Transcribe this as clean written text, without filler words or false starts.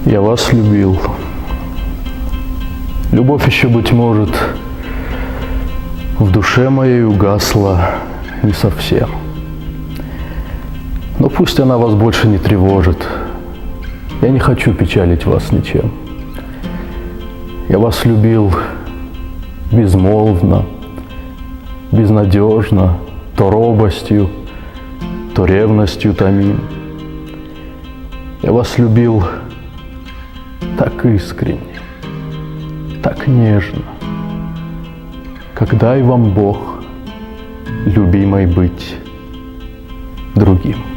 Я вас любил. Любовь еще, быть может, в душе моей угасла не совсем. Но пусть она вас больше не тревожит. Я не хочу печалить вас ничем. Я вас любил безмолвно, безнадежно, то робостью, то ревностью томим. Я вас любил так искренне, так нежно, как дай вам Бог, любимой, быть другим.